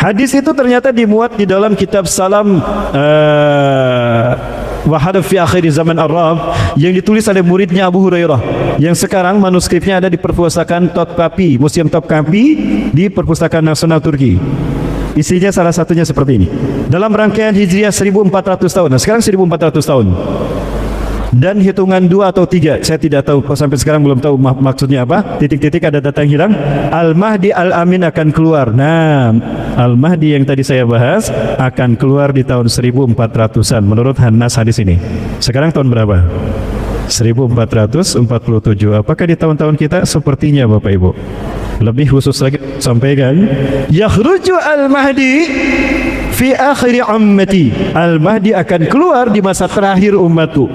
Hadis itu ternyata dimuat di dalam kitab Salam Wahadaf fi akhir zaman Arab yang ditulis oleh muridnya Abu Hurairah, yang sekarang manuskripnya ada di perpustakaan Topkapi, Museum Topkapi di Perpustakaan Nasional Turki. Isinya salah satunya seperti ini. Dalam rangkaian Hijriah 1400 tahun. Nah, sekarang 1400 tahun. Dan hitungan 2 atau 3, saya tidak tahu, sampai sekarang belum tahu maksudnya apa. Titik-titik ada data yang hilang. Al-Mahdi Al-Amin akan keluar. Nah, Al-Mahdi yang tadi saya bahas akan keluar di tahun 1400-an menurut Hannas hadis ini. Sekarang tahun berapa? 1447. Apakah di tahun-tahun kita sepertinya Bapak Ibu? Lebih khusus lagi sampaikan, yakhruju Al-Mahdi fi akhir ummati. Al-Mahdi akan keluar di masa terakhir umatku.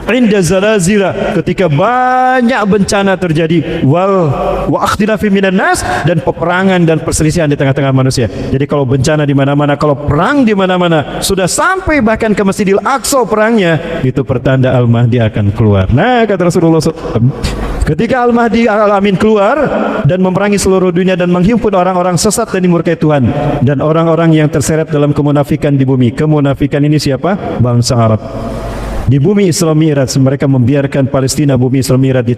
Inda zalazila, ketika banyak bencana terjadi, wa ikhtilafi minan nas, dan peperangan dan perselisihan di tengah-tengah manusia. Jadi kalau bencana di mana-mana, kalau perang di mana-mana, sudah sampai bahkan ke Masjidil Aqsa perangnya, itu pertanda Al-Mahdi akan keluar. Nah, kata Rasulullah SAW, ketika Al-Mahdi Al-Amin keluar dan memerangi seluruh dunia dan menghimpun orang-orang sesat dan dimurkai Tuhan dan orang-orang yang terseret dalam kemunafikan di bumi. Kemunafikan ini siapa? Bangsa Arab. Di bumi Islam Mi'raj, mereka membiarkan Palestina, bumi Islam Mi'raj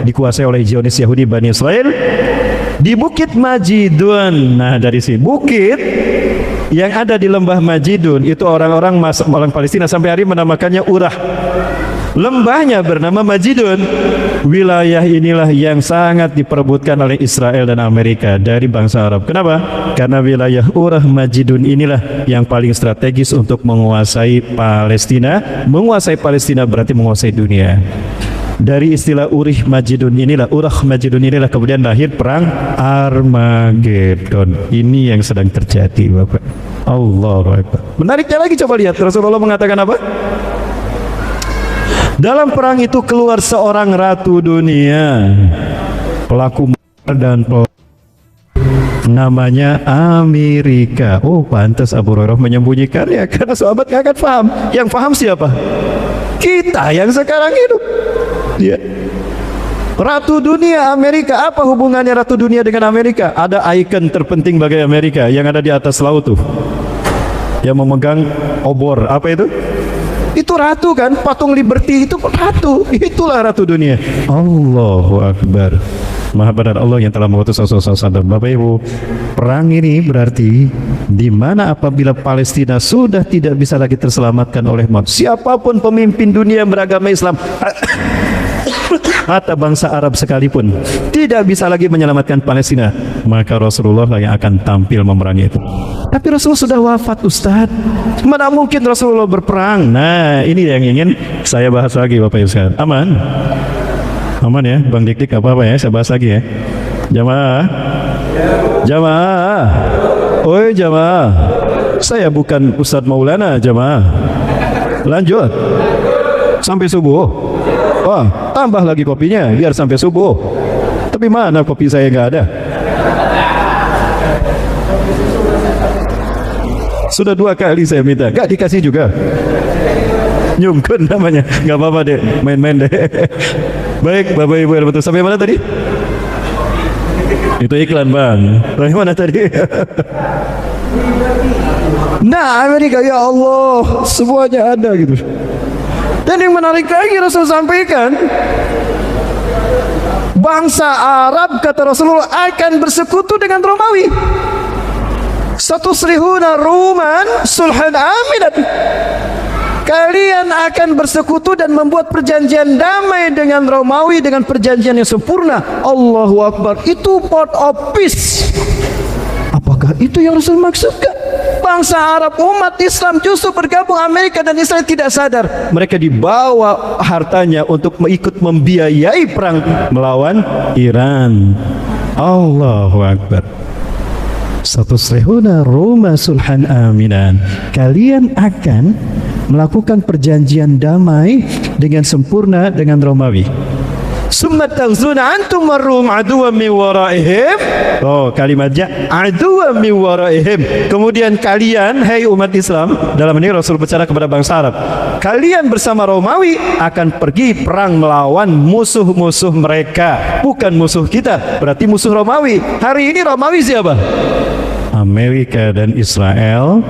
dikuasai oleh Zionis Yahudi Bani Israel di Bukit Majidun. Nah, dari sini bukit yang ada di lembah Majidun itu orang Palestina sampai hari menamakannya Urah. Lembahnya bernama Majidun. Wilayah inilah yang sangat diperebutkan oleh Israel dan Amerika dari bangsa Arab. Kenapa? Karena wilayah Urah Majidun inilah yang paling strategis untuk menguasai Palestina. Menguasai Palestina berarti menguasai dunia. Dari istilah Urah Majidun inilah kemudian lahir perang Armageddon. Ini yang sedang terjadi, Bapak. Allahu Akbar. Menariknya lagi, coba lihat Rasulullah mengatakan apa? Dalam perang itu keluar seorang ratu dunia, pelaku dan namanya Amerika. Oh, pantas Abu Hurairah menyembunyikan ya, karena sahabat gak akan paham. Yang paham siapa? Kita yang sekarang hidup. Ya. Ratu dunia Amerika. Apa hubungannya ratu dunia dengan Amerika? Ada ikon terpenting bagi Amerika yang ada di atas laut tuh, yang memegang obor. Apa itu? Itu ratu kan, patung Liberty itu ratu, itulah ratu dunia. Allahu Akbar. Maha benar Allah yang telah mengutus Rasulullah SAW. Bapak Ibu, perang ini berarti di mana apabila Palestina sudah tidak bisa lagi terselamatkan oleh maut, siapapun pemimpin dunia yang beragama Islam atau bangsa Arab sekalipun tidak bisa lagi menyelamatkan Palestina, maka Rasulullah yang akan tampil memerangi itu. Tapi Rasulullah sudah wafat, Ustaz. Mana mungkin Rasulullah berperang? Nah, ini yang ingin saya bahas lagi, Bapak Ibu sekalian. Aman? Aman ya, Bang Dik-Dik, apa-apa ya, saya bahas lagi ya. Jamaah. Jamaah. Oi jamaah. Saya bukan Ustaz Maulana, jamaah. Lanjut. Sampai subuh. Wah, tambah lagi kopinya biar sampai subuh. Tapi mana kopi saya nggak ada? Sudah 2 kali saya minta, nggak dikasih juga. Nyungkun namanya, nggak apa-apa deh, main-main deh. Baik, Bapak Ibu yang betul. Sampai mana tadi? Itu iklan, Bang. Sampai mana tadi? Nah, Amerika, ya Allah, semuanya ada gitu. Dan yang menarik lagi Rasul sampaikan, bangsa Arab kata Rasulullah akan bersekutu dengan Romawi. Satuslihuna Ruman sulhan aminat. Kalian akan bersekutu dan membuat perjanjian damai dengan Romawi dengan perjanjian yang sempurna. Allahu Akbar. Itu part of peace. Apakah itu yang Rasul maksudkan? Bangsa Arab, umat Islam justru bergabung, Amerika dan Israel tidak sadar. Mereka dibawa hartanya untuk ikut membiayai perang melawan Iran. Allahu Akbar. Satuslihuna Roma sulhan aminan. Kalian akan melakukan perjanjian damai dengan sempurna dengan Romawi. Summa taghzuna antum warum aduwwan min waraihim. Oh, kalimatnya aduwwan min waraihim. Kemudian kalian, hai umat Islam, dalam ini Rasul bicara kepada bangsa Arab, kalian bersama Romawi akan pergi perang melawan musuh-musuh mereka, bukan musuh kita. Berarti musuh Romawi. Hari ini Romawi siapa? Amerika dan Israel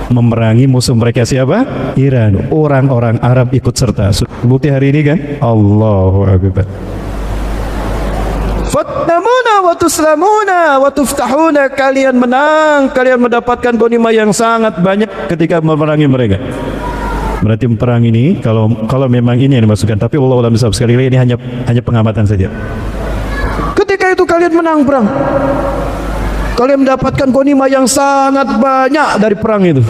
memerangi musuh mereka siapa? Iran. Orang-orang Arab ikut serta. Bukti hari ini kan? Allahu Akbar. Fatnamuna wa tuslamuna wa tuftahuna, kalian menang, kalian mendapatkan ghanimah yang sangat banyak ketika memerangi mereka. Berarti perang ini kalau memang ini yang dimasukkan, tapi Allah alam bisawab, sekali lagi ini hanya pengamatan saja. Ketika itu kalian menang perang, kalian mendapatkan ghanimah yang sangat banyak dari perang itu.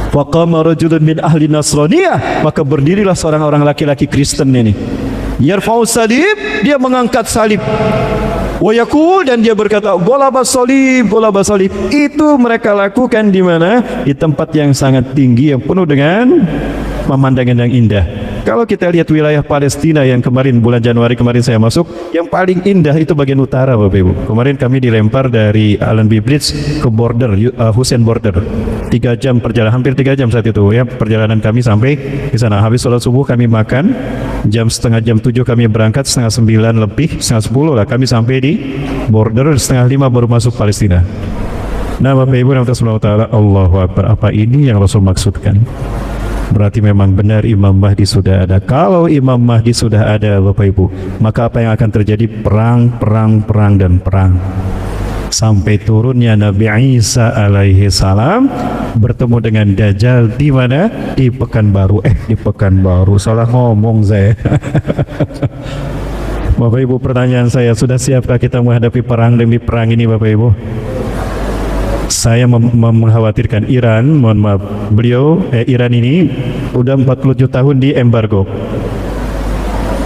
Faqama rajulun min ahli Nasraniyah, maka berdirilah seorang orang laki-laki Kristen ini. Yarfa'u salib, dia mengangkat salib. Wa yaqul, dan dia berkata, golabas salib, golabas salib. Itu mereka lakukan di mana? Di tempat yang sangat tinggi yang penuh dengan pemandangan yang indah. Kalau kita lihat wilayah Palestina yang kemarin bulan Januari kemarin saya masuk, yang paling indah itu bagian utara, Bapak Ibu. Kemarin kami dilempar dari Allenby Bridge ke border, Hussein border. 3 jam perjalanan, hampir 3 jam saat itu ya perjalanan kami sampai di sana. Habis sholat subuh kami makan, setengah jam 7 kami berangkat, setengah 9 lebih, setengah 10 lah kami sampai di border, setengah 5 baru masuk Palestina. Nah Bapak Ibu, Allahu Akbar, apa ini yang Rasul maksudkan? Berarti memang benar Imam Mahdi sudah ada. Kalau Imam Mahdi sudah ada Bapak Ibu, maka apa yang akan terjadi? Perang, dan perang. Sampai turunnya Nabi Isa alaihi salam bertemu dengan Dajjal di mana? Di Pekanbaru. Di Pekanbaru, salah ngomong saya. Bapak Ibu, pertanyaan saya, sudah siapkah kita menghadapi perang demi perang ini Bapak Ibu? Saya mengkhawatirkan Iran, mohon maaf, Iran ini udah 47 tahun di embargo.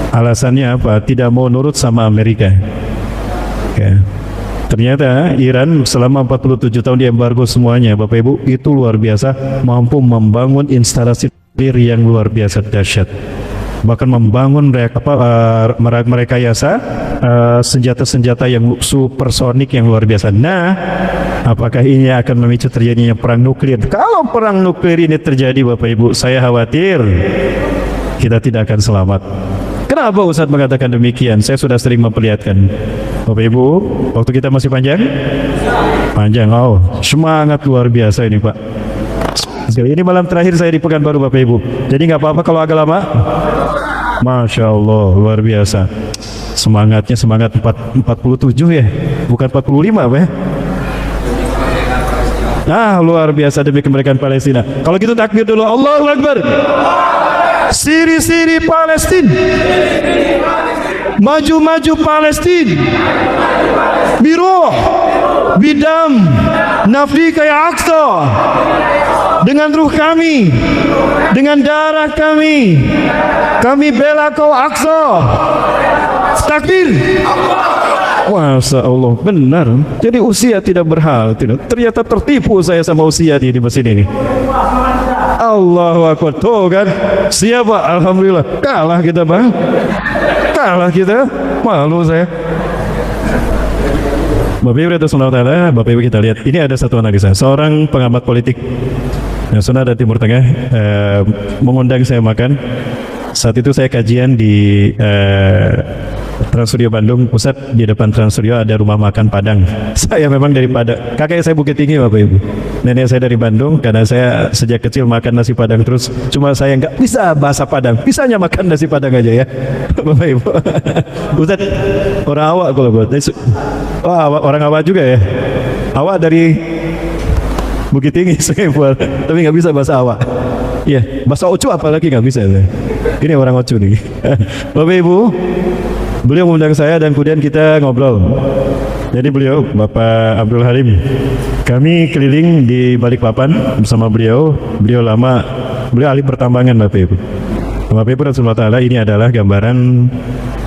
Alasannya apa? Tidak mau nurut sama Amerika. Okay. Ternyata Iran selama 47 tahun di embargo semuanya, Bapak Ibu, itu luar biasa, mampu membangun instalasi nuklir yang luar biasa dahsyat. Bahkan membangun merekayasa senjata-senjata yang supersonik yang luar biasa. Nah, apakah ini akan memicu terjadinya perang nuklir? Kalau perang nuklir ini terjadi Bapak Ibu, saya khawatir kita tidak akan selamat. Kenapa Ustaz mengatakan demikian? Saya sudah sering memperlihatkan. Bapak Ibu, waktu kita masih panjang? Panjang, semangat luar biasa ini Pak. Ini malam terakhir saya di Pekanbaru Bapak Ibu. Jadi nggak apa-apa kalau agak lama. Masya Allah, luar biasa. Semangatnya semangat 47 ya, bukan 45 Pak ya. Luar biasa demi kemerdekaan Palestina. Kalau gitu takbir dulu, Allahu Akbar. Siri-siri Palestina, maju-maju Palestina, biruh, bidam, nafika ya Aqsa. Dengan ruh kami, dengan darah kami bela kau Aqsa. Takbir. Masya Allah, benar. Jadi usia tidak berhal. Ternyata tertipu saya sama usia di mesin ini. Allahu Akbar. Tuh kan, siapa? Alhamdulillah. Kalah kita Bang. Kalah kita. Malu saya. Bapak Ibu kita lihat. Ini ada satu analisa. Seorang pengamat politik yang sudah ada Timur Tengah mengundang saya makan. Saat itu saya kajian di Trans Studio Bandung Pusat. Di depan Trans Studio ada rumah makan Padang. Saya memang dari Padang. Kakek saya Bukit Tinggi Bapak Ibu. Nenek saya dari Bandung. Karena saya sejak kecil makan nasi Padang terus. Cuma saya nggak bisa bahasa Padang. Bisanya makan nasi Padang aja ya Bapak Ibu. Ustaz, orang awak kalau buat. Orang awak juga ya. Awak dari Bukit Tinggi Singapura, tapi nggak bisa bahasa awak. Iya, bahasa Ocu apalagi nggak bisa. Ini orang Ocu nih. Bapak Ibu, beliau mengundang saya dan kemudian kita ngobrol. Jadi beliau, Bapak Abdul Halim, kami keliling di Balikpapan bersama beliau. Beliau ahli pertambangan Bapak Ibu. Bapak Ibu Rasulullah Ta'ala, ini adalah gambaran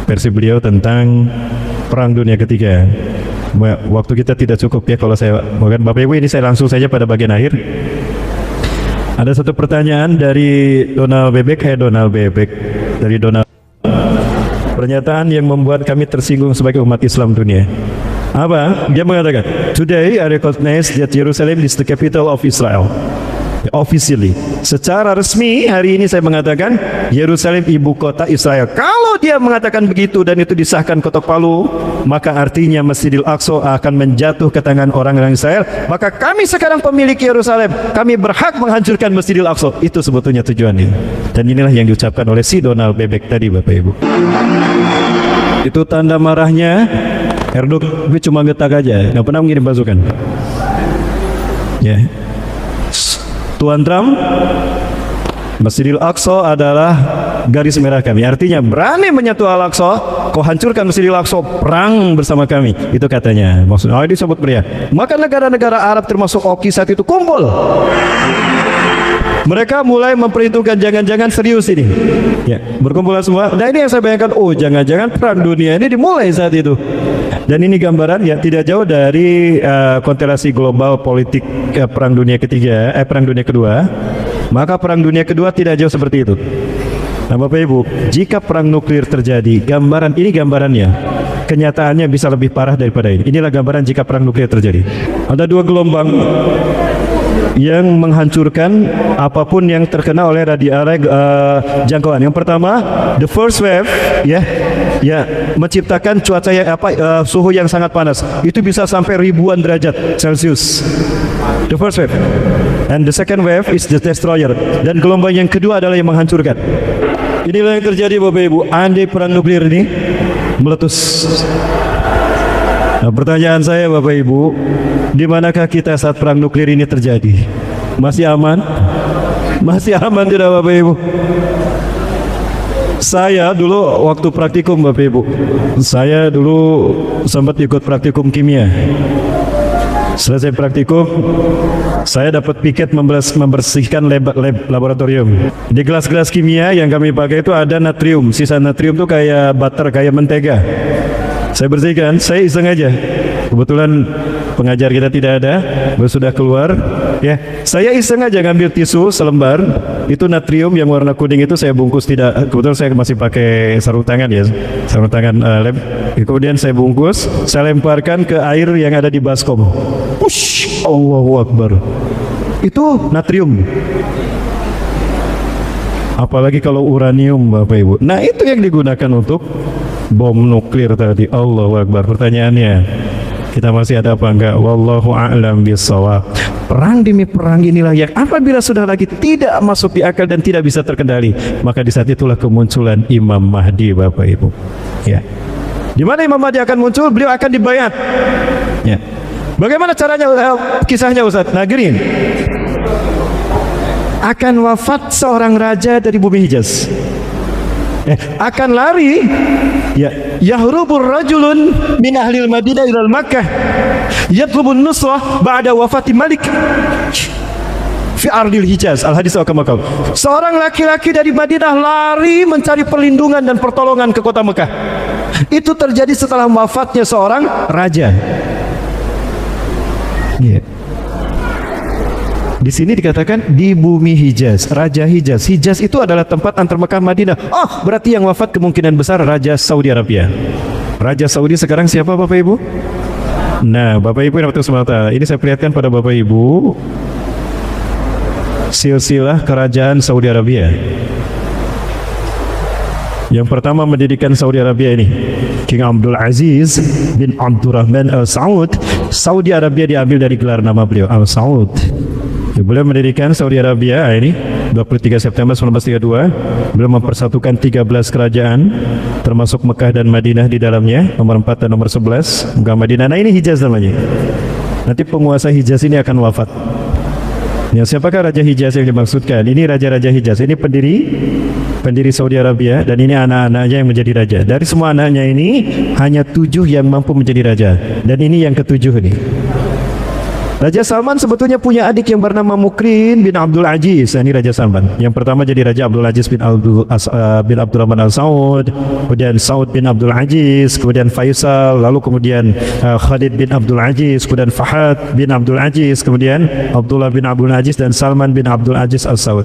versi beliau tentang Perang Dunia Ketiga. Waktu kita tidak cukup ya kalau saya bukan Bapak Ibu, ini saya langsung saja pada bagian akhir. Ada satu pertanyaan dari Donald Bebek. Pernyataan yang membuat kami tersinggung sebagai umat Islam dunia. Apa? Dia mengatakan, "Today I recognize that Jerusalem is the capital of Israel. Officially, secara resmi hari ini saya mengatakan Yerusalem ibu kota Israel. Kalau dia mengatakan begitu dan itu disahkan ketok palu, maka artinya Masjidil Aqsa akan menjatuh ke tangan orang-orang Israel. Maka kami sekarang pemilik Yerusalem, kami berhak menghancurkan Masjidil Aqsa. Itu sebetulnya tujuannya. Dan inilah yang diucapkan oleh si Donald Bebek tadi, Bapak Ibu. Itu tanda marahnya Erdogan, tapi cuma getak aja, nggak pernah mengirim pasukan. Ya. Tuan Trump, Masjidil Aqsa adalah garis merah kami. Artinya berani menyentuh Al-Aqsa, kau hancurkan Masjidil Aqsa, perang bersama kami. Itu katanya. Maksudnya, oh, disebut meriah. Maka negara-negara Arab termasuk Oki saat itu kumpul. Mereka mulai memperhitungkan jangan-jangan serius ini. Ya, berkumpulan semua. Nah ini yang saya bayangkan, oh jangan-jangan perang dunia ini dimulai saat itu. Dan ini gambaran ya tidak jauh dari konstelasi global politik perang dunia ketiga, perang dunia kedua. Maka perang dunia kedua tidak jauh seperti itu. Nah Bapak Ibu, jika perang nuklir terjadi, gambaran ini gambarannya. Kenyataannya bisa lebih parah daripada ini. Inilah gambaran jika perang nuklir terjadi. Ada dua gelombang yang menghancurkan apapun yang terkena oleh jangkauan. Yang pertama, the first wave, menciptakan cuaca yang suhu yang sangat panas. Itu bisa sampai ribuan derajat Celcius. The first wave. And the second wave is the destroyer. Dan gelombang yang kedua adalah yang menghancurkan. Inilah yang terjadi Bapak Ibu. Andai perang nuklir ini meletus. Nah, pertanyaan saya Bapak Ibu, di manakah kita saat perang nuklir ini terjadi? Masih aman? Masih aman tidak Bapak Ibu? Saya dulu waktu praktikum Bapak Ibu, saya dulu sempat ikut praktikum kimia. Selesai praktikum, saya dapat piket membersihkan laboratorium. Di gelas-gelas kimia yang kami pakai itu ada natrium. Sisa natrium itu kayak butter, kayak mentega. Saya bersihkan, saya iseng aja. Kebetulan pengajar kita tidak ada, sudah keluar. Ya, saya iseng aja ngambil tisu selembar. Itu natrium yang warna kuning itu saya bungkus tidak. Kebetulan saya masih pakai sarung tangan ya, sarung tangan lab. Kemudian saya bungkus, saya lemparkan ke air yang ada di baskom. Push, Allahu Akbar. Itu natrium. Apalagi kalau uranium Bapak Ibu. Nah itu yang digunakan untuk bom nuklir tadi. Allahu Akbar. Pertanyaannya, kita masih ada apa enggak? Wallahu a'lam bishawab. Perang demi perang inilah yang apabila sudah lagi tidak masuk di akal dan tidak bisa terkendali, maka di saat itulah kemunculan Imam Mahdi Bapak Ibu. Ya. Di mana Imam Mahdi akan muncul? Beliau akan dibayat. Ya. Bagaimana caranya kisahnya Ustaz? Nah gini. Akan wafat seorang raja dari bumi Hijaz. Akan lari, ya, yahrubur rajulun min ahlil Madinah ila Makkah yatlubun nusrah ba'da wafati malik fi ardil Hijaz. Al hadis akamakal. Seorang laki-laki dari Madinah lari mencari perlindungan dan pertolongan ke kota Mekah. Itu terjadi setelah wafatnya seorang raja. Yeah. Di sini dikatakan di bumi Hijaz, Raja Hijaz. Hijaz itu adalah tempat antar Mekah Madinah. Oh, berarti yang wafat kemungkinan besar Raja Saudi Arabia. Raja Saudi sekarang siapa Bapak Ibu? Nah, Bapak Ibu yang semata, ini saya perlihatkan pada Bapak Ibu silsilah kerajaan Saudi Arabia. Yang pertama mendirikan Saudi Arabia ini King Abdul Aziz bin Abdurrahman Al Saud. Saudi Arabia diambil dari gelar nama beliau, Al Saud. Beliau mendirikan Saudi Arabia ini 23 September 1932. Beliau mempersatukan 13 kerajaan termasuk Mekah dan Madinah di dalamnya, nomor 4 dan nomor 11 Mekah Madinah. Nah ini Hijaz namanya. Nanti penguasa Hijaz ini akan wafat. Ya, siapakah Raja Hijaz yang dimaksudkan? Ini Raja-Raja Hijaz. Ini pendiri Saudi Arabia, dan ini anak-anaknya yang menjadi raja. Dari semua anaknya ini hanya 7 yang mampu menjadi raja, dan ini yang ke-7 ini. Raja Salman sebetulnya punya adik yang bernama Mukrin bin Abdul Aziz. Ini Raja Salman. Yang pertama jadi Raja Abdul Aziz bin Abdurrahman Al Saud, kemudian Saud bin Abdul Aziz, kemudian Faisal, lalu kemudian Khalid bin Abdul Aziz, kemudian Fahad bin Abdul Aziz, kemudian Abdullah bin Abdul Aziz, dan Salman bin Abdul Aziz Al Saud.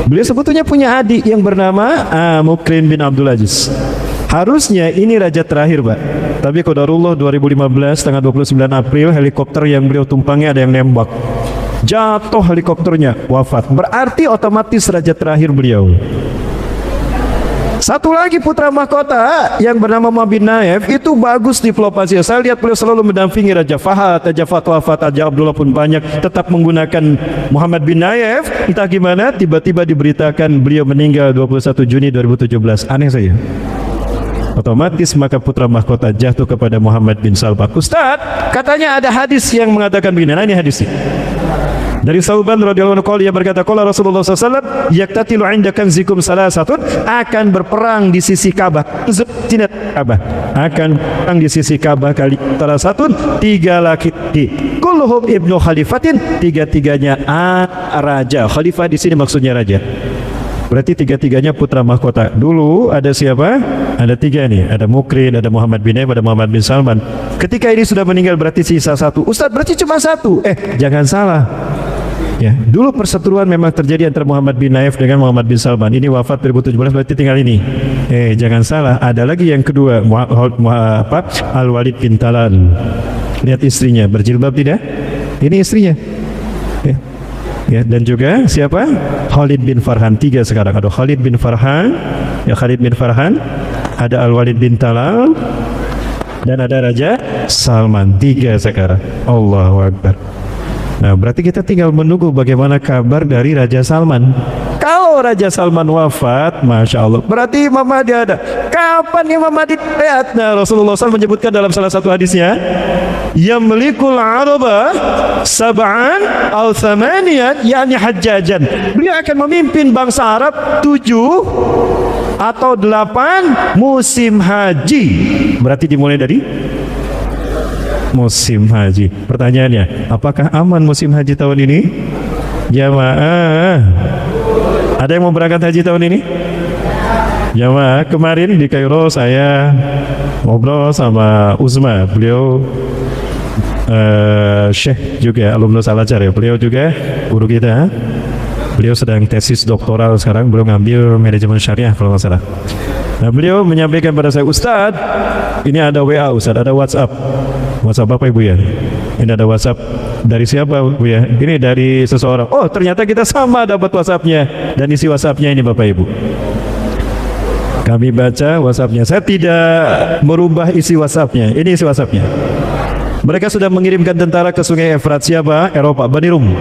Beliau sebetulnya punya adik yang bernama Mukrin bin Abdul Aziz. Harusnya ini raja terakhir, Pak. Tapi qadarullah 2015 tanggal 29 April helikopter yang beliau tumpangi ada yang nembak. jatuh helikopternya, wafat. Berarti otomatis raja terakhir beliau. Satu lagi putra mahkota yang bernama Muhammad bin Naif, itu bagus diplomasinya. Saya lihat beliau selalu mendampingi Raja Fahad, Raja Wafat, Raja Abdullah pun banyak tetap menggunakan Muhammad bin Naif. Entah gimana tiba-tiba diberitakan beliau meninggal 21 Juni 2017. Aneh saja. Otomatis maka putra mahkota jatuh kepada Muhammad bin Salman. Ustaz, katanya ada hadis yang mengatakan begini. Nah, ini hadisnya. Dari Sauban radhiyallahu anhu dia berkata, qala Rasulullah SAW, yaktatilu 'inda kanzikum salasatun, akan berperang di sisi Ka'bah. Zinat Ka'bah. Akan perang di sisi Ka'bah kali salasatun, 3 laki-laki. Kulluhum ibnu khalifatin, 3-3-nya raja. Khalifah di sini maksudnya raja. Berarti 3-3-nya putra mahkota. Dulu ada siapa? Ada 3 nih. Ada Mukrin, ada Muhammad bin Naif, ada Muhammad bin Salman. Ketika ini sudah meninggal berarti sisa 1. Ustaz, berarti cuma 1. Jangan salah. Ya, dulu perseteruan memang terjadi antara Muhammad bin Naif dengan Muhammad bin Salman. Ini wafat 2017 berarti tinggal ini. Jangan salah, ada lagi yang kedua, Al-Walid bin Talal. Lihat istrinya, berjilbab tidak? Ini istrinya. Ya, dan juga siapa? Khalid bin Farhan. 3 sekarang. Ada Khalid bin Farhan, ya Khalid bin Farhan, ada Al-Walid bin Talal, dan ada Raja Salman. 3 sekarang. Allahu Akbar. Nah, berarti kita tinggal menunggu bagaimana kabar dari Raja Salman. Kalau Raja Salman wafat, Masya Allah, berarti Imam Mahdi ada. Kapan Imam Mahdi lihat? Nah, Rasulullah SAW menyebutkan dalam salah satu hadisnya, yamlikul araba sab'an aw thamaniyan, yakni hajjajan. Beliau akan memimpin bangsa Arab 7 atau 8 musim haji. Berarti dimulai dari musim haji. Pertanyaannya, apakah aman musim haji tahun ini? Jamaah, ada yang mau berangkat haji tahun ini? Jamaah, kemarin di Kairo saya ngobrol sama Uzma. Beliau Syekh juga, alumnus Al-Azhar ya. Beliau juga guru kita. Beliau sedang tesis doktoral sekarang. Beliau ngambil manajemen syariah kalau nggak salah. Nah, beliau menyampaikan pada saya, Ustadz, ini ada WA Ustadz, ada WhatsApp. WhatsApp apa Ibu ya? Ini ada WhatsApp dari siapa Bu ya? Ini dari seseorang. Oh, ternyata kita sama dapat WhatsAppnya. Dan isi WhatsAppnya ini Bapak Ibu. Kami baca WhatsAppnya. Saya tidak merubah isi WhatsAppnya. Ini isi WhatsAppnya. Mereka sudah mengirimkan tentara ke Sungai Efrat. Siapa? Eropa, Bani Rum.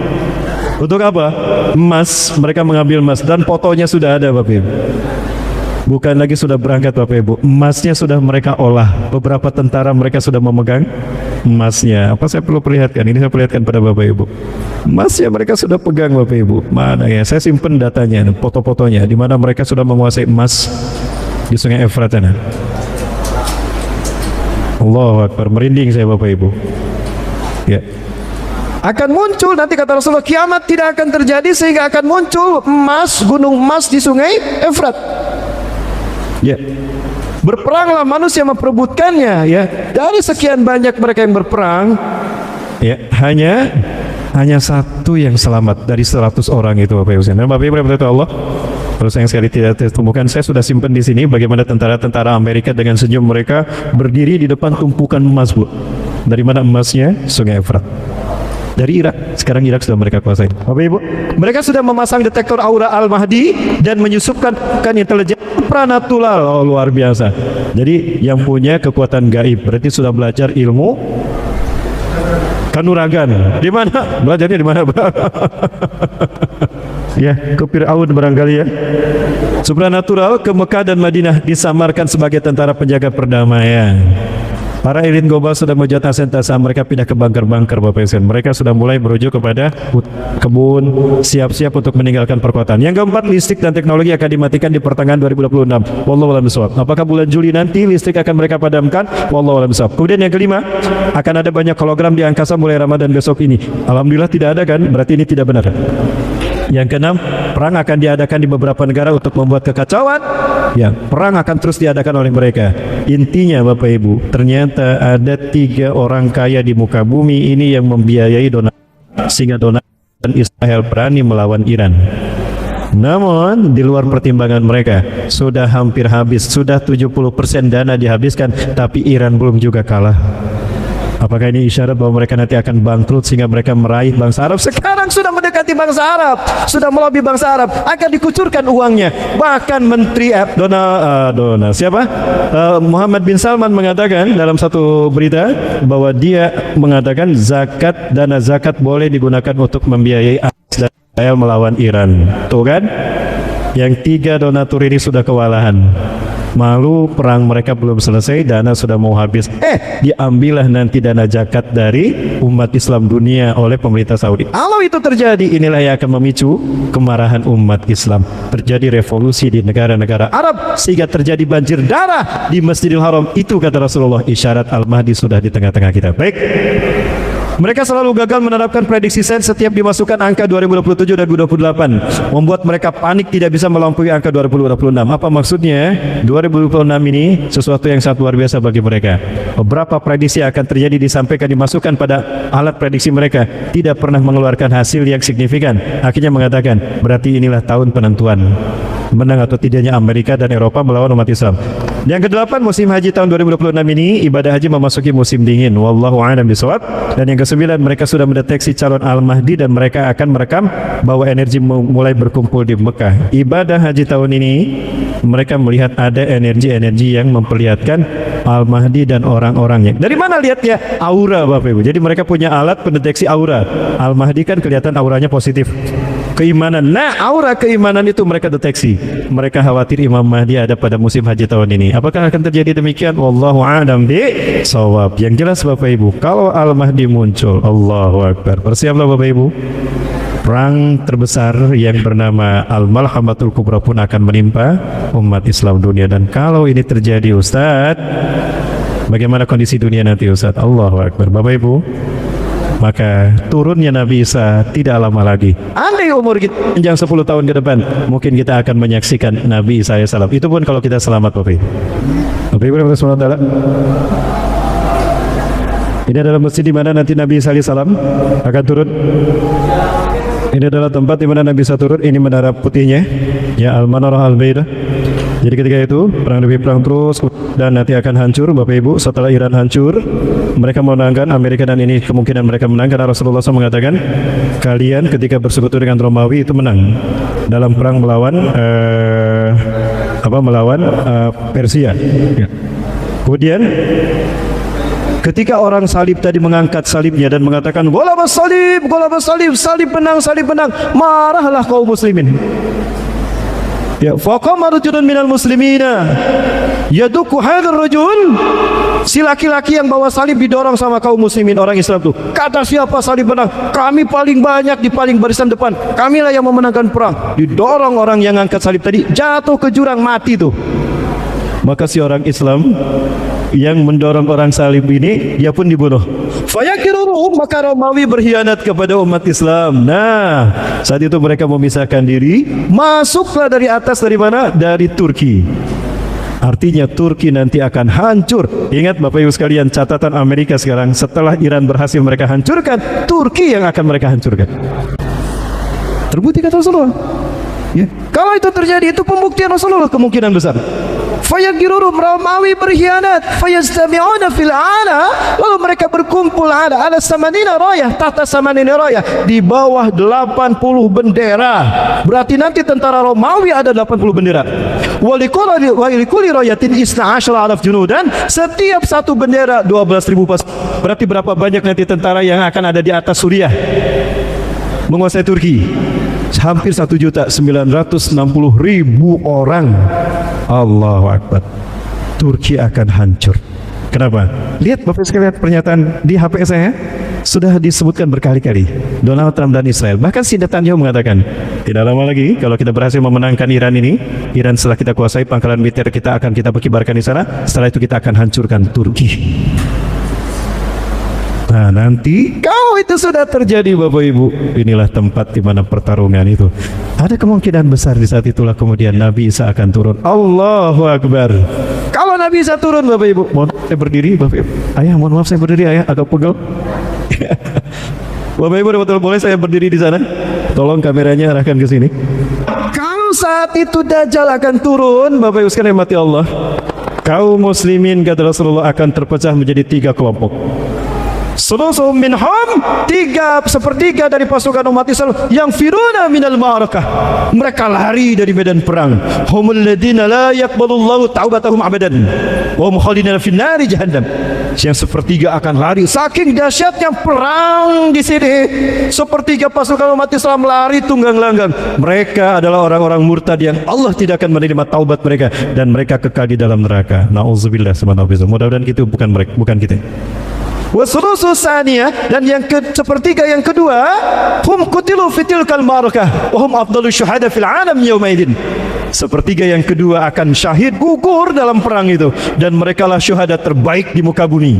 Untuk apa? Emas. Mereka mengambil emas. Dan fotonya sudah ada Bapak Ibu. Bukan lagi sudah berangkat Bapak Ibu, emasnya sudah mereka olah. Beberapa tentara mereka sudah memegang emasnya. Apa saya perlu perlihatkan? Ini saya perlihatkan pada Bapak Ibu. Emasnya mereka sudah pegang Bapak Ibu. Mana ya? Saya simpen datanya, foto-fotonya, di mana mereka sudah menguasai emas di Sungai Efrat sana. Allahu Akbar, merinding saya Bapak Ibu. Ya. Akan muncul nanti kata Rasulullah, kiamat tidak akan terjadi sehingga akan muncul emas, gunung emas di Sungai Efrat. Ya, berperanglah manusia memperebutkannya. Ya, dari sekian banyak mereka yang berperang, ya hanya 1 yang selamat dari 100 orang itu Bapak Ibu. Dan Bapak Ibu berkata Allah, terus yang sekali tidak ditemukan, saya sudah simpan di sini bagaimana tentara-tentara Amerika dengan senyum mereka berdiri di depan tumpukan emas Bu. Dari mana emasnya? Sungai Efrat. Dari Irak. Sekarang Irak sudah mereka kuasai. Bapak Ibu, mereka sudah memasang detektor aura Al-Mahdi dan menyusupkan intelijen pranatural. Oh, luar biasa. Jadi yang punya kekuatan gaib berarti sudah belajar ilmu kanuragan. Di mana? Belajarnya di mana? Ya, ke Fir'aun barangkali ya. Supranatural ke Mekah dan Madinah disamarkan sebagai tentara penjaga perdamaian. Para elit global sudah membuat asentasa, mereka pindah ke bunker-bunker Bapak Ibu. Mereka sudah mulai merujuk kepada kebun, siap-siap untuk meninggalkan perkotaan. Yang keempat, listrik dan teknologi akan dimatikan di pertengahan 2026. Wallahu a'lam bishawab. Apakah bulan Juli nanti listrik akan mereka padamkan? Wallahu a'lam bishawab. Kemudian yang kelima, akan ada banyak hologram di angkasa mulai Ramadan besok ini. Alhamdulillah tidak ada kan? Berarti ini tidak benar. Yang keenam, perang akan diadakan di beberapa negara untuk membuat kekacauan. Ya, perang akan terus diadakan oleh mereka. Intinya Bapak Ibu, ternyata ada 3 orang kaya di muka bumi ini yang membiayai donasi, sehingga donasi dan Israel berani melawan Iran. Namun di luar pertimbangan mereka, sudah hampir habis, sudah 70% dana dihabiskan, tapi Iran belum juga kalah. Apakah ini isyarat bahwa mereka nanti akan bangkrut sehingga mereka meraih bangsa Arab? Sekarang sudah mendekati bangsa Arab, sudah melobi bangsa Arab, akan dikucurkan uangnya. Bahkan menteri Muhammad bin Salman mengatakan dalam satu berita bahwa dia mengatakan dana zakat boleh digunakan untuk membiayai Israel melawan Iran. Tuh kan? Yang 3 donatur ini sudah kewalahan. Malu, perang mereka belum selesai, dana sudah mau habis. Diambillah nanti dana zakat dari umat Islam dunia oleh pemerintah Saudi. Kalau itu terjadi, inilah yang akan memicu kemarahan umat Islam. Terjadi revolusi di negara-negara Arab sehingga terjadi banjir darah di Masjidil Haram. Itu kata Rasulullah, isyarat Al-Mahdi sudah di tengah-tengah kita. Baik. Mereka selalu gagal menerapkan prediksi sains setiap dimasukkan angka 2027 dan 2028, membuat mereka panik tidak bisa melampaui angka 2026. Apa maksudnya? 2026 ini sesuatu yang sangat luar biasa bagi mereka. Beberapa prediksi akan terjadi disampaikan dimasukkan pada alat prediksi mereka, tidak pernah mengeluarkan hasil yang signifikan. Akhirnya mengatakan, berarti inilah tahun penentuan menang atau tidaknya Amerika dan Eropa melawan umat Islam. Yang ke-8, musim haji tahun 2026 ini ibadah haji memasuki musim dingin. Wallahu a'lam bishawab. Dan yang ke-9, mereka sudah mendeteksi calon Al-Mahdi dan mereka akan merekam bahwa energi mulai berkumpul di Mekah. Ibadah haji tahun ini mereka melihat ada energi-energi yang memperlihatkan Al-Mahdi dan orang-orangnya. Dari mana lihatnya? Aura, Bapak Ibu. Jadi mereka punya alat pendeteksi aura. Al-Mahdi kan kelihatan auranya positif. Keimanan. Nah, aura keimanan itu mereka deteksi. Mereka khawatir Imam Mahdi ada pada musim haji tahun ini. Apakah akan terjadi demikian? Wallahu a'lam bishawab. Yang jelas Bapak Ibu, kalau Al-Mahdi muncul, Allahu Akbar. Bersiaplah Bapak Ibu. Perang terbesar yang bernama Al-Malhamatul Kubra pun akan menimpa umat Islam dunia. Dan kalau ini terjadi, Ustaz, bagaimana kondisi dunia nanti, Ustaz? Allahu Akbar. Bapak Ibu, maka turunnya Nabi Isa tidak lama lagi. Andai umur kita panjang 10 tahun ke depan, mungkin kita akan menyaksikan Nabi Isa AS. Itu pun kalau kita selamat, Bapak Ibu. Bapak Ibu SWT, ini adalah masjid di mana nanti Nabi Isa AS akan turun. Ini adalah tempat di mana Nabi Isa turun. Ini menara putihnya, ya, Al-Manarah Al-Baidah. Jadi ketika itu perang terus dan nanti akan hancur, Bapak Ibu. Setelah Iran hancur, mereka menangkan Amerika, dan ini kemungkinan mereka menang karena Rasulullah SAW mengatakan, kalian ketika bersekutu dengan Romawi itu menang dalam perang melawan Persia. Ya. Kemudian ketika orang salib tadi mengangkat salibnya dan mengatakan golabas salib, salib menang, marahlah kaum muslimin. Ya, faqama rajulun minal muslimina yaduku hadzal rajul. Si laki-laki yang bawa salib didorong sama kaum muslimin, orang Islam tuh. Kata siapa salib menang? Kami paling banyak di paling barisan depan. Kamilah yang memenangkan perang. Didorong orang yang angkat salib tadi, jatuh ke jurang, mati tuh. Maka si orang Islam yang mendorong orang salib ini, dia pun dibunuh. Fayakiruhum, maka Romawi berkhianat kepada umat Islam. Nah, saat itu mereka memisahkan diri, masuklah dari atas. Dari mana? Dari Turki. Artinya Turki nanti akan hancur. Ingat Bapak Ibu sekalian, catatan Amerika sekarang, setelah Iran berhasil mereka hancurkan, Turki yang akan mereka hancurkan. Terbukti kata Rasulullah. Ya. Kalau itu terjadi, itu pembuktian Rasulullah kemungkinan besar. Fayagirurum, Romawi berkhianat, fayastami'una fil ala, lalu mereka berkumpul ala samanina rayah, tahta samanina rayah, di bawah 80 bendera. Berarti nanti tentara Romawi ada 80 bendera. Walikuli rayatin isna asyara alaf junudan, setiap satu bendera 12.000 pasukan. Berarti berapa banyak nanti tentara yang akan ada di atas Suriah menguasai Turki? Hampir 1.960.000 orang. Allahu Akbar. Turki akan hancur. Kenapa? Lihat Bapak sekalian, pernyataan di HP saya sudah disebutkan berkali-kali. Donald Trump dan Israel. Bahkan si Netanyahu mengatakan, tidak lama lagi kalau kita berhasil memenangkan Iran ini, Iran setelah kita kuasai, pangkalan militer kita akan kita berkibarkan di sana. Setelah itu kita akan hancurkan Turki. Nah, nanti kalau itu sudah terjadi Bapak Ibu, inilah tempat di mana pertarungan itu. Ada kemungkinan besar di saat itulah kemudian Nabi Isa akan turun. Allahu Akbar. Kalau Nabi Isa turun Bapak Ibu, mohon saya berdiri Bapak Ibu. Ayah, mohon maaf saya berdiri ayah, agak pegel. Bapak Ibu, betul boleh saya berdiri di sana? Tolong kameranya arahkan ke sini. Kalau saat itu Dajjal akan turun, Bapak Ibu sekalian mati Allah, kaum muslimin kata Rasulullah akan terpecah menjadi 3 kelompok. Sulusuhum minhum, 3/3 dari pasukan umat Islam yang firuna minal ma'arakah, mereka lari dari medan perang. Humul ladina la yaqbalullahu taubatahum abadan wa hum khalidina fin nari jahannam. Yang 1/3 akan lari, saking dahsyatnya perang di sini. 1/3 pasukan umat Islam lari tunggang langgang. Mereka adalah orang-orang murtad yang Allah tidak akan menerima taubat mereka dan mereka kekal di dalam neraka. Nauzubillah subhanahu wa ta'ala. Mudah-mudahan itu bukan mereka, bukan kita. Wasulusu saniyah, dan yang 1/3 yang kedua, hum kutilu fitilkal ma'arakah wa hum afdalu syuhada fil alam yaumaidin. 1/3 yang kedua akan syahid, gugur dalam perang itu, dan mereka lah syuhada terbaik di muka bumi.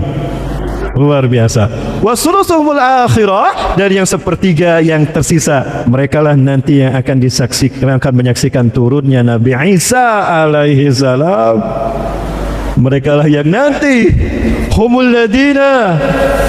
Luar biasa. Wasulusuhumul akhirah, dan yang 1/3 yang tersisa, mereka lah nanti yang akan disaksikan, akan menyaksikan turunnya Nabi Isa alaihi salam. Mereka lah yang nanti humul ladina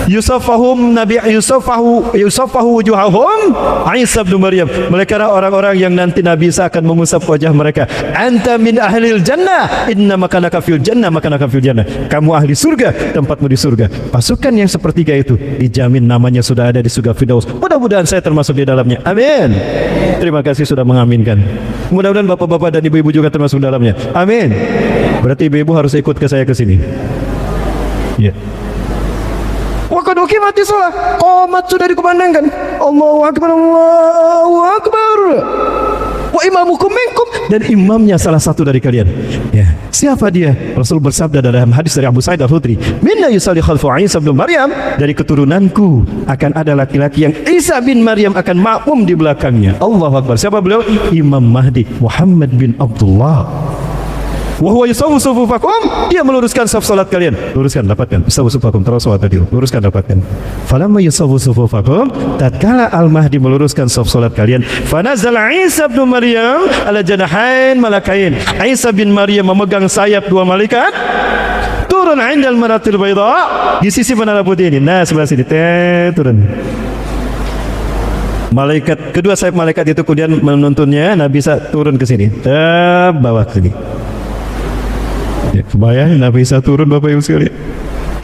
yusafahum nabi yusafahu wujuhahum Isa bin Maryam. Mereka lah orang-orang yang nanti Nabi Isa akan mengusap wajah mereka. Anta min ahlil jannah inna makanaka fil jannah makanaka fil jannah. Kamu ahli surga, tempatmu di surga. Pasukan yang 1/3 itu dijamin namanya sudah ada di surga Firdaus. Mudah-mudahan saya termasuk di dalamnya. Amin. Terima kasih sudah mengaminkan. Mudah-mudahan bapak-bapak dan ibu-ibu juga termasuk di dalamnya. Amin. Berarti ibu-ibu harus ikut ke saya ke sini. Ya. Waktu mati sholat, qomat sudah dikumandangkan. Allahu Akbar, Allahu Akbar. Wa imamukum minkum, dan imamnya salah satu dari kalian. Ya. Siapa dia? Rasul bersabda dalam hadis dari Abu Sa'id Al-Khudri, "Minna yusalli khalfu Isa bin Maryam." Dari keturunanku akan ada laki-laki yang Isa bin Maryam akan makmum di belakangnya. Allahu Akbar. Siapa beliau? Imam Mahdi Muhammad bin Abdullah. Wahwa yusawu sufufakum, dia meluruskan saf salat kalian. Luruskan, dapatkan. Yusawu sufufakum, terus salat tadi. Luruskan, dapatkan. Falamma yusawu sufufakum, tatkala Al-Mahdi meluruskan saf salat kalian, fanazala Isa bin Maryam ala janahain malakain. Isa bin Maryam memegang sayap 2 malaikat. Turun indal maratil bayda, di sisi menara putih ini. Nah, sebelah sini. Turun. Malaikat kedua, sayap malaikat itu kemudian menuntunnya. Nabi Isa turun ke sini. Bawah ke sini. Ya, kebayang Nabi Isa turun, Bapak Ibu sekalian.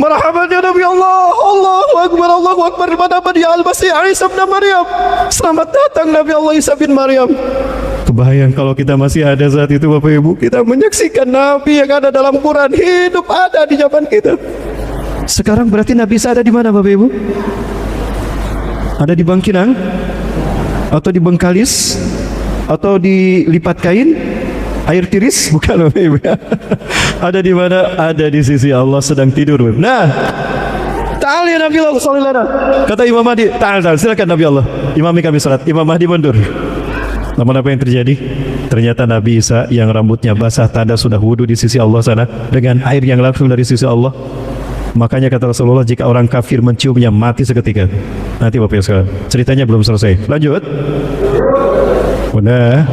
Marhaban ya Nabi Allah, Allahu Akbar, Allahu Akbar. Mana dia Al-Masih Isa bin Maryam. Selamat datang Nabi Allah Isa bin Maryam. Kebayang kalau kita masih ada saat itu, Bapak Ibu, kita menyaksikan Nabi yang ada dalam Quran hidup ada di zaman kita. Sekarang berarti Nabi Isa ada di mana, Bapak Ibu? Ada di Bangkinang? Atau di Bengkalis? Atau di lipat kain? Air tiris? Bukan, Bapak Ibu. Ada di mana? Ada di sisi Allah, sedang tidur. Nah, ta'al ya Nabi Allah sallallahu alaihi wasallam. Kata Imam Mahdi, ta'al, silakan Nabi Allah, imami kami salat. Imam Mahdi mundur. Namun apa yang terjadi? Ternyata Nabi Isa yang rambutnya basah, tanda sudah wudu di sisi Allah sana dengan air yang langsung dari sisi Allah. Makanya kata Rasulullah, jika orang kafir menciumnya mati seketika. Nanti Bapak Ibu sekalian, ceritanya belum selesai. Lanjut. Bunda.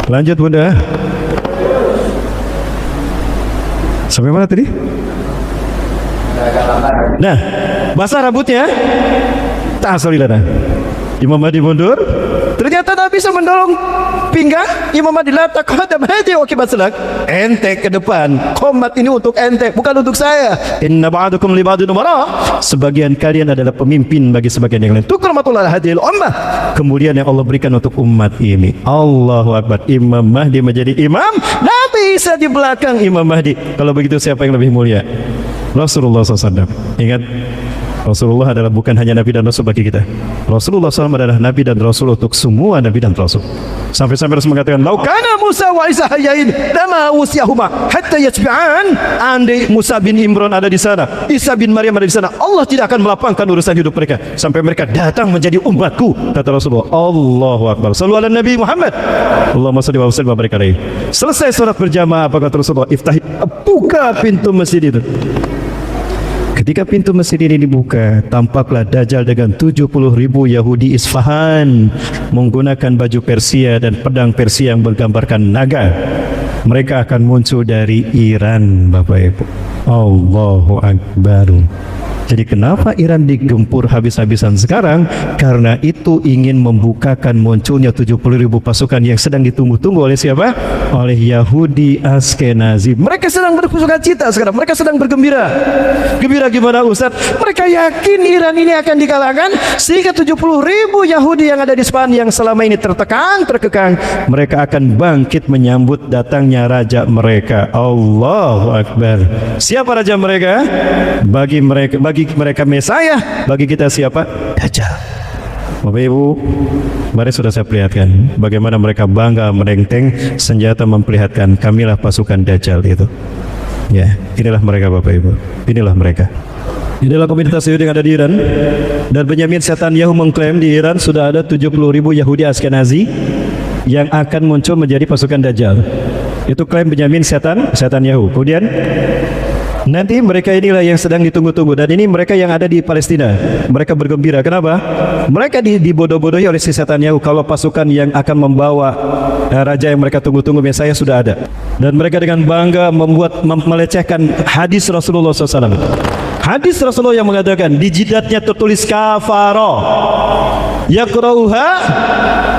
Lanjut Bunda. Sampai mana tadi? Nah, basah rambutnya. Ta'asolilana. Imam Mahdi mundur. Ternyata Nabi bisa mendorong pinggang Imam Mahdi. La taqadam hadi wa kibatlak. Ente ke depan. Qomat ini untuk ente, bukan untuk saya. Inna ba'dukum li ba'din umara. Sebagian kalian adalah pemimpin bagi sebagian yang lain. Tukramatullah hadhil ummah. Kemuliaan yang Allah berikan untuk umat ini. Allahu Akbar. Imam Mahdi menjadi imam, Nabi Isa di belakang Imam Mahdi. Kalau begitu siapa yang lebih mulia? Rasulullah SAW. Ingat, Rasulullah adalah bukan hanya Nabi dan Rasul bagi kita. Rasulullah SAW adalah Nabi dan Rasul untuk semua Nabi dan Rasul. Sampai-sampai Rasul mengatakan, "Laukana Musa wa Isa hayyain, lama usyahuma hatta yajma'an." Andai Musa bin Imran ada di sana, Isa bin Maryam ada di sana, Allah tidak akan melapangkan urusan hidup mereka sampai mereka datang menjadi umatku, kata Rasulullah. Allahu Akbar. Sallu ala Nabi Muhammad. Allahumma shalli wa sallim wa barik alaihi. Selesai salat berjamaah, apa kata Rasulullah? Iftahi, buka pintu masjid itu. Ketika pintu masjid ini dibuka, tampaklah Dajjal dengan 70.000 Yahudi Isfahan menggunakan baju Persia dan pedang Persia yang bergambarkan naga. Mereka akan muncul dari Iran, Bapak Ibu. Allahu Akbar. Jadi kenapa Iran digempur habis-habisan sekarang? Karena itu ingin membukakan munculnya 70.000 pasukan yang sedang ditunggu-tunggu oleh siapa? Oleh Yahudi Askenazi. Mereka sedang bersuka cita sekarang, mereka sedang bergembira. Gembira gimana Ustaz? Mereka yakin Iran ini akan dikalahkan, sehingga 70.000 Yahudi yang ada di Spanyol yang selama ini terkekang, mereka akan bangkit menyambut datangnya raja mereka. Allahu Akbar. Siapa raja mereka? Bagi mereka Mesaya, bagi kita siapa? Dajjal. Bapak Ibu, mari sudah saya perlihatkan bagaimana mereka bangga menenteng senjata memperlihatkan kamilah pasukan Dajjal itu. Ya, inilah mereka Bapak Ibu. Inilah mereka. Inilah komunitas Yahudi yang ada di Iran. Dan Benyamin Netanyahu mengklaim di Iran sudah ada 70.000 Yahudi Askenazi yang akan muncul menjadi pasukan Dajjal. Itu klaim Benyamin Netanyahu. Kemudian nanti mereka inilah yang sedang ditunggu-tunggu, dan ini mereka yang ada di Palestina. Mereka bergembira. Kenapa? Mereka dibodoh-bodohi oleh si Netanyahu kalau pasukan yang akan membawa raja yang mereka tunggu-tunggu Mesaya sudah ada. Dan mereka dengan bangga melecehkan hadis Rasulullah SAW. Hadis Rasulullah yang mengatakan di jidatnya tertulis kafara yaqra'uha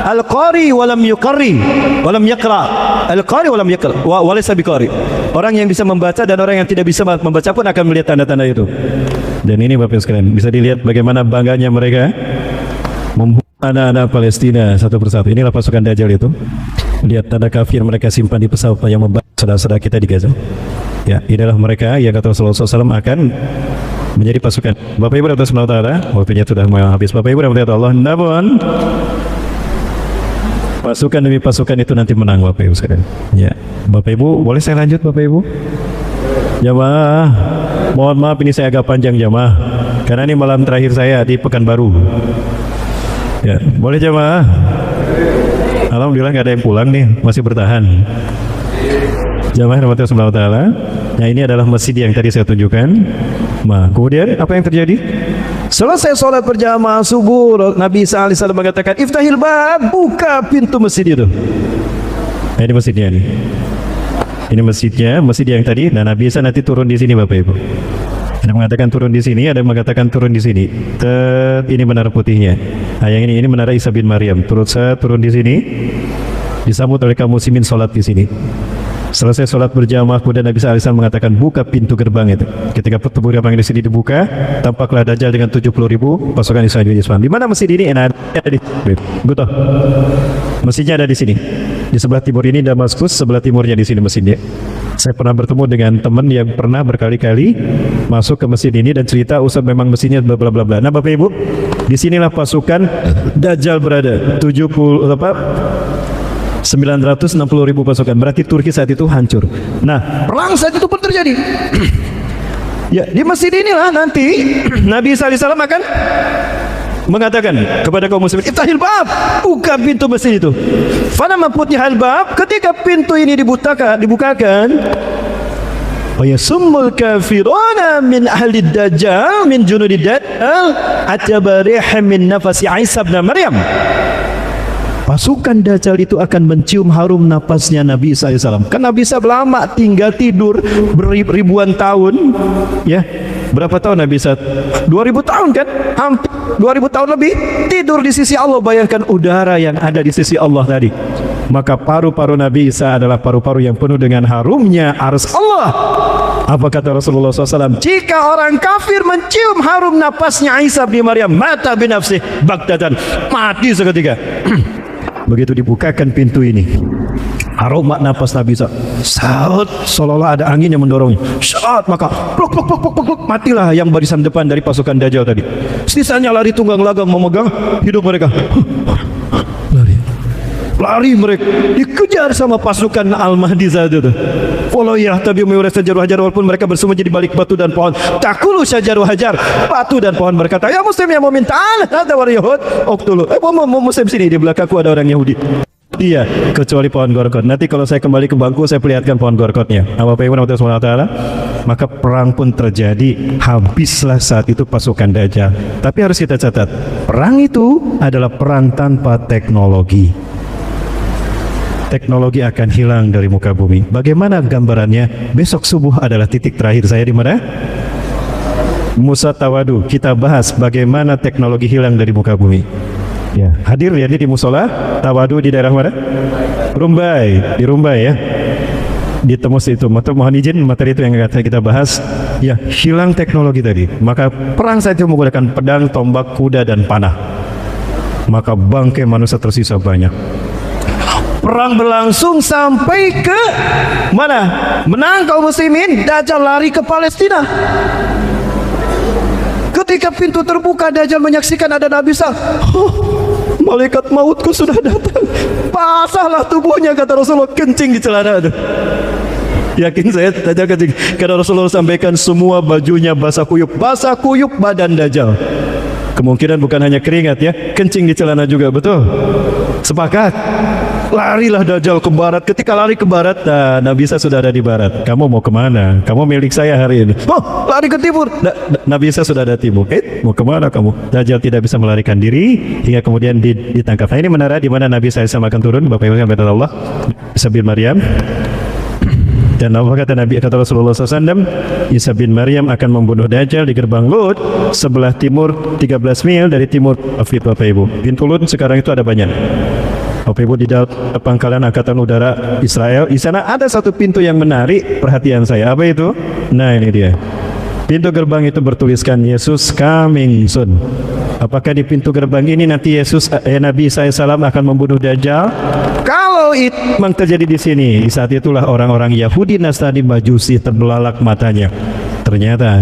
al-qari walam yuqarri walam yaqra al-qari walam yaqra wa laysa biqari. Orang yang bisa membaca dan orang yang tidak bisa membaca pun akan melihat tanda-tanda itu. Dan ini Bapak sekalian bisa dilihat bagaimana bangganya mereka membunuh anak-anak Palestina satu persatu. Inilah pasukan Dajjal itu. Lihat tanda kafir mereka simpan di pesawat yang membawa saudara-saudara kita di Gaza. Ya, inilah mereka yang kata Rasulullah SAW akan menjadi pasukan. Bapak Ibu Rahmatullah Subhanahu wa taala, waktunya sudah mau habis. Bapak Ibu Rahmatullah Allah, namun pasukan demi pasukan itu nanti menang Bapak Ibu sekalian. Ya, Bapak Ibu, boleh saya lanjut Bapak Ibu? Jamaah, mohon maaf ini saya agak panjang jamaah, karena ini malam terakhir saya di Pekanbaru. Ya, boleh jamaah? Alhamdulillah nggak ada yang pulang nih, masih bertahan. Jamaah rahmatullah subhanahu wa ta'ala. Nah, ini adalah masjid yang tadi saya tunjukkan. Nah, kemudian apa yang terjadi? Selesai sholat berjamaah subuh, Nabi Isa AS mengatakan, iftahil bab, buka pintu masjid itu. Nah, ini masjidnya nih. Ini masjidnya, masjid yang tadi. Nah, Nabi Isa nanti turun di sini Bapak Ibu. Ada yang mengatakan turun di sini, ada yang mengatakan turun di sini. Ini menara putihnya. Nah, yang ini menara Isa bin Maryam. Turun di sini. Disambut oleh kaum muslimin sholat di sini. Selesai sholat berjamaah, kemudian Nabi SAW mengatakan buka pintu gerbang itu. Ketika pintu gerbang di sini dibuka, tampaklah Dajjal dengan 70.000 pasukan Islam. Di mana masjid ini? Ada di betul. Masjidnya ada di sini. Di sebelah timur ini Damaskus, sebelah timurnya di sini masjidnya. Saya pernah bertemu dengan teman yang pernah berkali-kali masuk ke masjid ini dan cerita Ustaz memang masjidnya bla bla bla bla. Nah, Bapak Ibu, disinilah pasukan Dajjal berada. 960.000 pasukan. Berarti Turki saat itu hancur. Nah, perang saat itu pun terjadi. Ya, di masjid inilah nanti Nabi Isa AS akan mengatakan kepada kaum muslimin, iftahil bab, buka pintu masjid itu. Falamma futihal bab, ketika pintu ini dibukakan, wa yasummul kafiruna min ahli dajjal min junudi dajjal atabarih min nafasi Isa bin Maryam. Pasukan Dajjal itu akan mencium harum napasnya Nabi Isa AS. Kan Nabi Isa lama tinggal tidur ribuan tahun. Ya, berapa tahun Nabi Isa? 2000 tahun kan? Hampir 2000 tahun lebih tidur di sisi Allah. Bayangkan udara yang ada di sisi Allah tadi. Maka paru-paru Nabi Isa adalah paru-paru yang penuh dengan harumnya arsy Allah. Apa kata Rasulullah SAW? Jika orang kafir mencium harum napasnya Isa bin Maryam, mata binafsih bagdatan, mati seketika. Begitu dibukakan pintu ini, aroma napas Nabi Isa, saat seolah-olah ada angin yang mendorongnya, saat maka pluk, matilah yang barisan depan dari pasukan Dajjal tadi. Sisanya lari tunggang langgang memegang hidup mereka. Lari mereka, dikejar sama pasukan Al-Mahdi saat itu. Walau ya tabi umur sajaru hajar, walaupun mereka bersembunyi di balik batu dan pohon. Takulu sajaru hajar, batu dan pohon berkata, ya muslim yang meminta ada war Yahud uktulu. Muslim sini, di belakangku ada orang Yahudi. Iya, kecuali pohon gorkot. Nanti kalau saya kembali ke bangku, saya perlihatkan pohon gorkotnya. Bapak Ibu Rahmatullah SWT, maka perang pun terjadi. Habislah saat itu pasukan Dajjal. Tapi harus kita catat, perang itu adalah perang tanpa teknologi. Teknologi akan hilang dari muka bumi. Bagaimana gambarannya? Besok subuh adalah titik terakhir saya di mana? Musa Tawadu, kita bahas bagaimana teknologi hilang dari muka bumi. Ya, hadir ya di musola Tawadu di daerah mana? Rumbai, di Rumbai ya. Di Temus itu. Mohon izin materi itu yang akan kita bahas. Ya, hilang teknologi tadi. Maka perang saat itu menggunakan pedang, tombak, kuda dan panah. Maka bangkai manusia tersisa banyak. Perang berlangsung sampai ke mana? Menang kaum muslimin, Dajjal lari ke Palestina. Ketika pintu terbuka, Dajjal menyaksikan ada Nabi Isa. Malaikat mautku sudah datang. Basahlah tubuhnya, kata Rasulullah, kencing di celana itu. Yakin saya Dajjal kencing. Karena Rasulullah sampaikan semua bajunya basah kuyup badan Dajjal. Kemungkinan bukan hanya keringat ya, kencing di celana juga, betul? Sepakat? Larilah Dajjal ke barat. Ketika lari ke barat, nah, Nabi Isa sudah ada di barat. Kamu mau kemana? Kamu milik saya hari ini. Oh, lari ke timur. Nabi Isa sudah ada timur. Mau kemana kamu? Dajjal tidak bisa melarikan diri hingga kemudian ditangkap. Nah, ini menara di mana Nabi Isa akan turun. Bapak Ibu yang berkata Allah, Isa bin Maryam. Dan apa kata Nabi, kata Rasulullah SAW, Isa bin Maryam akan membunuh Dajjal di gerbang Lut sebelah timur 13 mil dari timur Afid. Bapak Ibu, pintu Lut sekarang itu ada banyak. Bapak Ibu, di dalam pangkalan Angkatan Udara Israel, di sana ada satu pintu yang menarik perhatian saya. Apa itu? Nah, ini dia. Pintu gerbang itu bertuliskan Yesus coming soon. Apakah di pintu gerbang ini nanti Nabi Isa AS akan membunuh Dajjal? Kalau itu memang terjadi di sini, di saat itulah orang-orang Yahudi, Nasrani, Majusi terbelalak matanya. Ternyata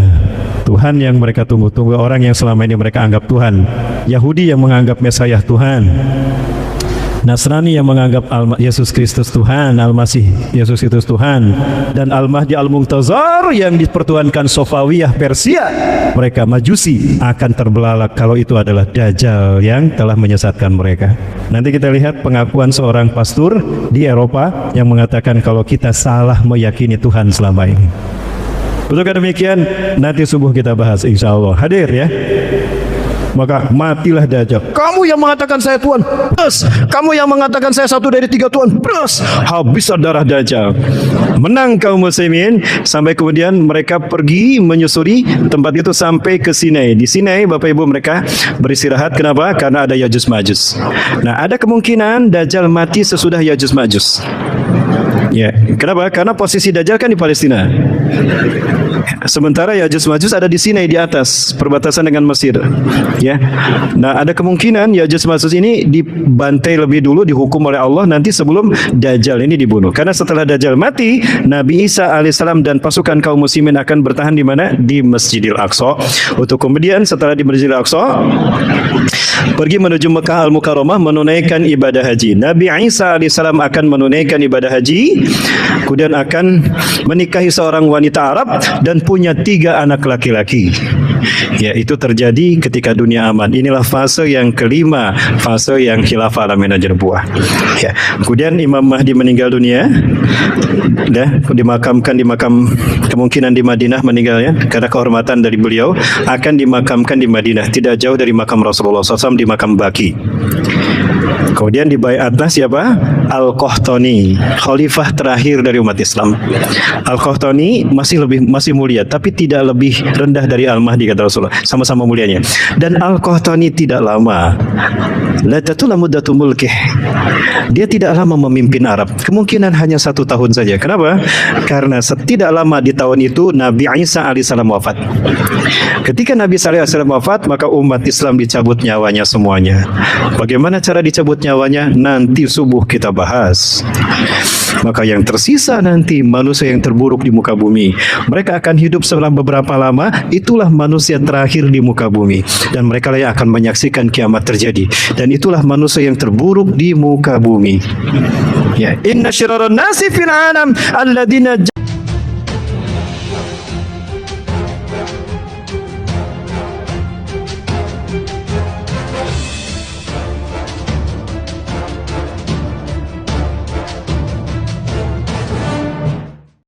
Tuhan yang mereka tunggu-tunggu, orang yang selama ini mereka anggap Tuhan, Yahudi yang menganggap Mesias Tuhan, Nasrani yang menganggap Yesus Kristus Tuhan, Al-Masih Yesus Kristus Tuhan, dan Al-Mahdi Al-Muntazar yang dipertuhankan Sofawiyah Persia, mereka Majusi akan terbelalak kalau itu adalah Dajjal yang telah menyesatkan mereka. Nanti kita lihat pengakuan seorang pastor di Eropa yang mengatakan kalau kita salah meyakini Tuhan selama ini. Betulkah demikian? Nanti subuh kita bahas, insya Allah. Hadir ya. Maka matilah Dajjal. Kamu yang mengatakan saya Tuhan, plus kamu yang mengatakan saya satu dari 3 Tuhan, plus habislah darah Dajjal. Menang kaum muslimin. Sampai kemudian mereka pergi menyusuri tempat itu sampai ke Sinai. Di Sinai Bapak Ibu mereka beristirahat. Kenapa? Karena ada Yajuj Majuj. Nah, ada kemungkinan Dajjal mati sesudah Yajuj Majuj. Ya, kenapa? Karena posisi Dajjal kan di Palestina. Sementara Yajuj Majuj ada di Sinai, di atas perbatasan dengan Mesir. Ya. Nah, ada kemungkinan Yajuj Majuj ini dibantai lebih dulu, dihukum oleh Allah nanti sebelum Dajjal ini dibunuh. Karena setelah Dajjal mati, Nabi Isa alaihissalam dan pasukan kaum muslimin akan bertahan di mana? Di Masjidil Aqsa. Untuk kemudian setelah di Masjidil Aqsa pergi menuju Mekah Al-Mukarramah menunaikan ibadah haji. Nabi Isa alaihissalam akan menunaikan ibadah haji, kemudian akan menikahi seorang wanita Arab dan punya 3 anak laki-laki. Ya, itu terjadi ketika dunia aman. Inilah fase yang kelima, fase yang khilafah alamin buah. Ya. Kemudian Imam Mahdi meninggal dunia, dimakamkan di makam, kemungkinan di Madinah meninggalnya karena kehormatan dari beliau, akan dimakamkan di Madinah, tidak jauh dari makam Rasulullah SAW di makam Baqi. Kemudian di baiatlah siapa? Al-Qahtani, khalifah terakhir dari umat Islam. Al-Qahtani masih mulia, tapi tidak lebih rendah dari Al-Mahdi, kata Rasulullah. Sama-sama mulianya. Dan Al-Qahtani tidak lama. La tatula muddatu mulkih. Dia tidak lama memimpin Arab. Kemungkinan hanya 1 tahun saja. Kenapa? Karena tidak lama di tahun itu Nabi Isa alaihissalam wafat. Ketika Nabi Isa alaihissalam wafat, maka umat Islam dicabut nyawanya semuanya. Bagaimana cara dicabut nyawanya? Nanti subuh kita bahas. Maka yang tersisa nanti manusia yang terburuk di muka bumi. Mereka akan hidup selama beberapa lama. Itulah manusia terakhir di muka bumi. Dan mereka lah yang akan menyaksikan kiamat terjadi. Dan itulah manusia yang terburuk di muka bumi. Ya, inna syirarun nasi fil alam alladzina